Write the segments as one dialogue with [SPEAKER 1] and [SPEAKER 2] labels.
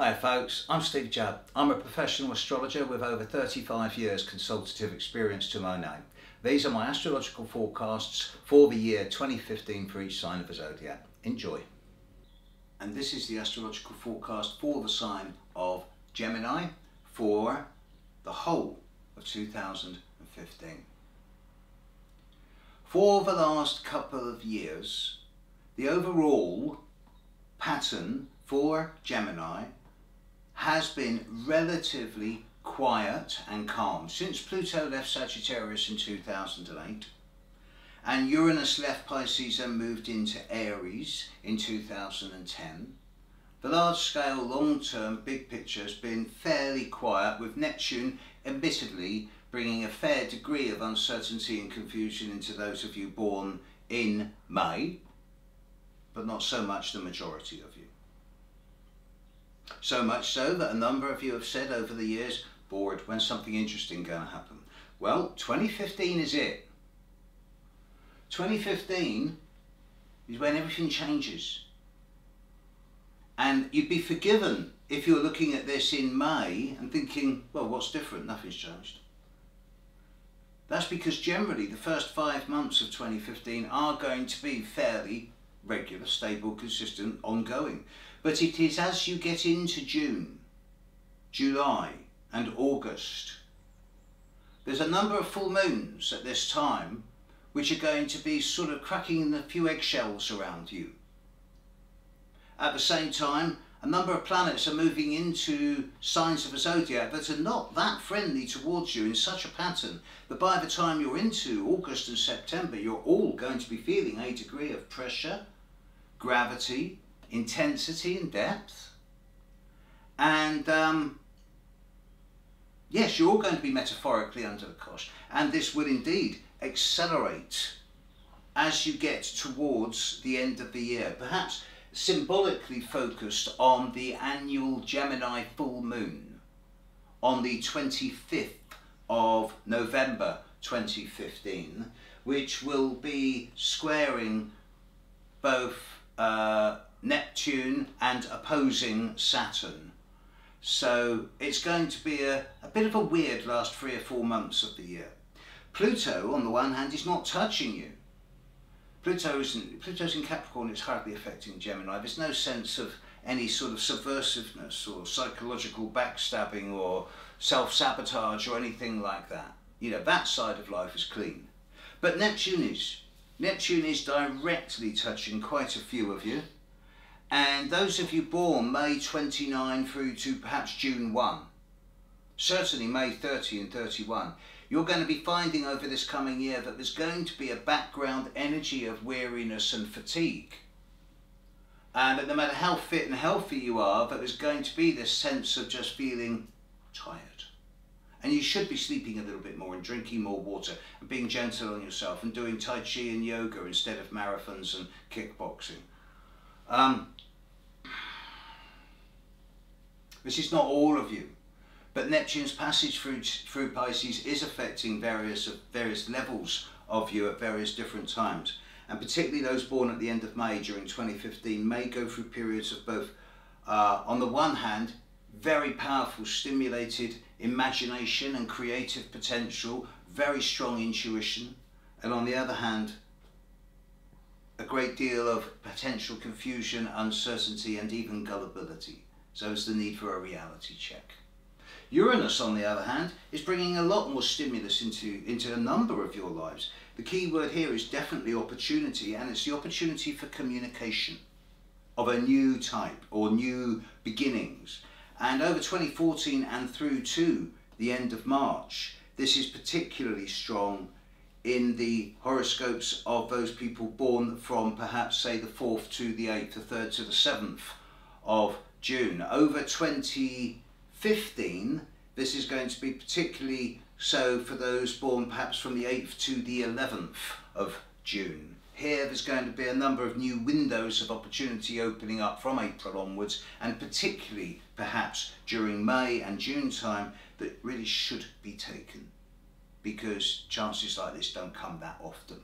[SPEAKER 1] Hi folks, I'm Judd. I'm a professional astrologer with over 35 years consultative experience to my name. These are my astrological forecasts for the year 2015 for each sign of the zodiac. Enjoy. And this is the astrological forecast for the sign of Gemini for the whole of 2015. For the last couple of years, the overall pattern for Gemini has been relatively quiet and calm since Pluto left Sagittarius in 2008 and Uranus left Pisces and moved into Aries in 2010. The large scale, long term, big picture has been fairly quiet, with Neptune admittedly bringing a fair degree of uncertainty and confusion into those of you born in May, but not so much the majority of you. So much so that a number of you have said over the years, bored, when's something interesting going to happen? Well, 2015 is it. 2015 is when everything changes. And you'd be forgiven if you're looking at this in May and thinking, well, what's different? Nothing's changed. That's because generally the first 5 months of 2015 are going to be fairly regular, stable, consistent, ongoing. But it is as you get into June, July and August, there's a number of full moons at this time which are going to be sort of cracking a few eggshells around you. At the same time, a number of planets are moving into signs of the zodiac that are not that friendly towards you in such a pattern that by the time you're into August and September, you're all going to be feeling a degree of pressure, gravity, intensity and depth, and yes, you're all going to be metaphorically under the cosh, and this will indeed accelerate as you get towards the end of the year, perhaps symbolically focused on the annual Gemini full moon on the 25th of November 2015, which will be squaring both Neptune and opposing Saturn. So it's going to be a bit of a weird last 3 or 4 months of the year. Pluto, on the one hand, is not touching you. Pluto's in Capricorn, it's hardly affecting Gemini. There's no sense of any sort of subversiveness or psychological backstabbing or self-sabotage or anything like that. You know, that side of life is clean. But Neptune is. Neptune is directly touching quite a few of you. And those of you born May 29 through to perhaps June 1, certainly May 30 and 31, you're going to be finding over this coming year that there's going to be a background energy of weariness and fatigue. And that no matter how fit and healthy you are, that there's going to be this sense of just feeling tired. And you should be sleeping a little bit more and drinking more water and being gentle on yourself and doing Tai Chi and yoga instead of marathons and kickboxing. This is not all of you, but Neptune's passage through Pisces is affecting various levels of you at various different times. And particularly those born at the end of May during 2015 may go through periods of both, on the one hand, very powerful stimulated imagination and creative potential, very strong intuition, and on the other hand, a great deal of potential confusion, uncertainty and even gullibility. So it's the need for a reality check. Uranus, on the other hand, is bringing a lot more stimulus into a number of your lives. The key word here is definitely opportunity, and it's the opportunity for communication of a new type or new beginnings. And over 2014 and through to the end of March, this is particularly strong in the horoscopes of those people born from perhaps say the 4th to the 8th, the 3rd to the 7th of June. Over 2015, this is going to be particularly so for those born perhaps from the 8th to the 11th of June. Here there's going to be a number of new windows of opportunity opening up from April onwards, and particularly perhaps during May and June time, that really should be taken, because chances like this don't come that often.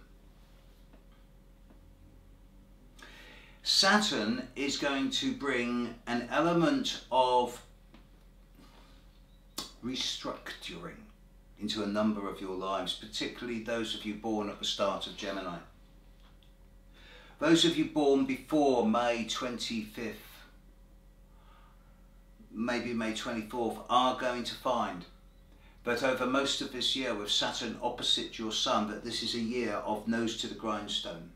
[SPEAKER 1] Saturn is going to bring an element of restructuring into a number of your lives, particularly those of you born at the start of Gemini. Those of you born before May 25th, maybe May 24th, are going to find that over most of this year, with Saturn opposite your Sun, that this is a year of nose to the grindstone,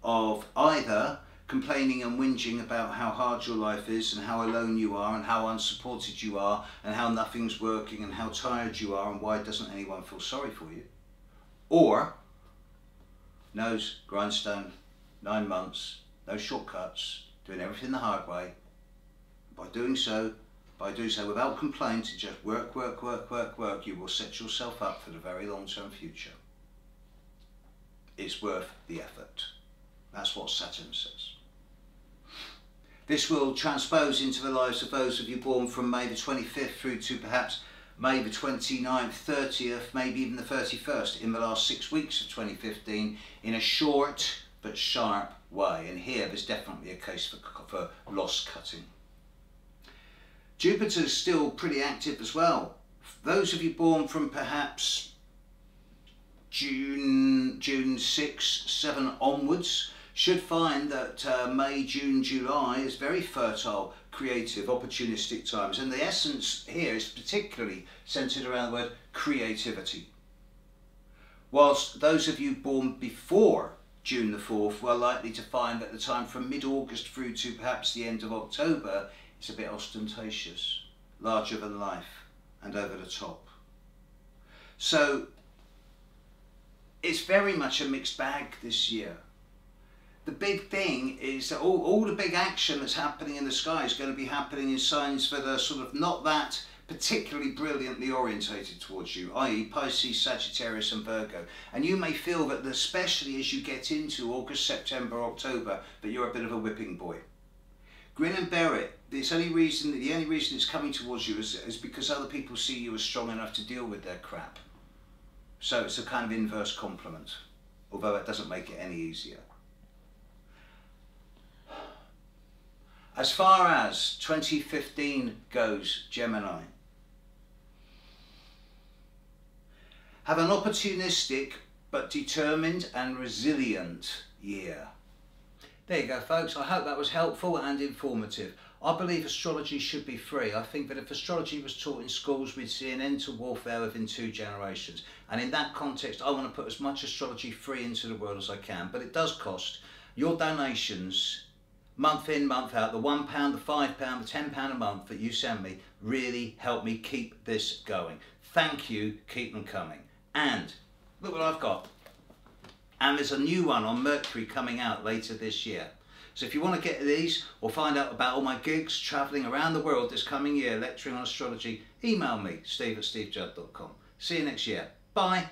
[SPEAKER 1] of either complaining and whinging about how hard your life is and how alone you are and how unsupported you are and how nothing's working and how tired you are and why doesn't anyone feel sorry for you, or nose, grindstone, 9 months, no shortcuts, doing everything the hard way. By doing so without complaint, and just work, you will set yourself up for the very long-term future. It's worth the effort. That's what Saturn says. This will transpose into the lives of those of you born from May the 25th through to perhaps May the 29th, 30th, maybe even the 31st, in the last 6 weeks of 2015, in a short but sharp way. And here there's definitely a case for loss cutting. Jupiter's still pretty active as well. Those of you born from perhaps June 6, 7 onwards should find that May, June, July is very fertile, creative, opportunistic times. And the essence here is particularly centered around the word creativity. Whilst those of you born before June the 4th were likely to find that the time from mid-August through to perhaps the end of October is a bit ostentatious, larger than life, and over the top. So it's very much a mixed bag this year. The big thing is that all the big action that's happening in the sky is going to be happening in signs that are sort of not that particularly brilliantly orientated towards you, i.e. Pisces, Sagittarius and Virgo. And you may feel that especially as you get into August, September, October, that you're a bit of a whipping boy. Grin and bear it. The only reason it's coming towards you is because other people see you as strong enough to deal with their crap. So it's a kind of inverse compliment, although it doesn't make it any easier. As far as 2015 goes, Gemini, have an opportunistic but determined and resilient year. There you go, folks. I hope that was helpful and informative. I believe astrology should be free. I think that if astrology was taught in schools, we'd see an end to warfare within 2 generations. And in that context, I want to put as much astrology free into the world as I can. But it does cost. Your donations, month in, month out, the £1, the £5, the £10 a month that you send me, really help me keep this going. Thank you. Keep them coming. And look what I've got. And there's a new one on Mercury coming out later this year. So if you want to get these or find out about all my gigs travelling around the world this coming year lecturing on astrology, email me, steve@stevejudd.com. See you next year. Bye.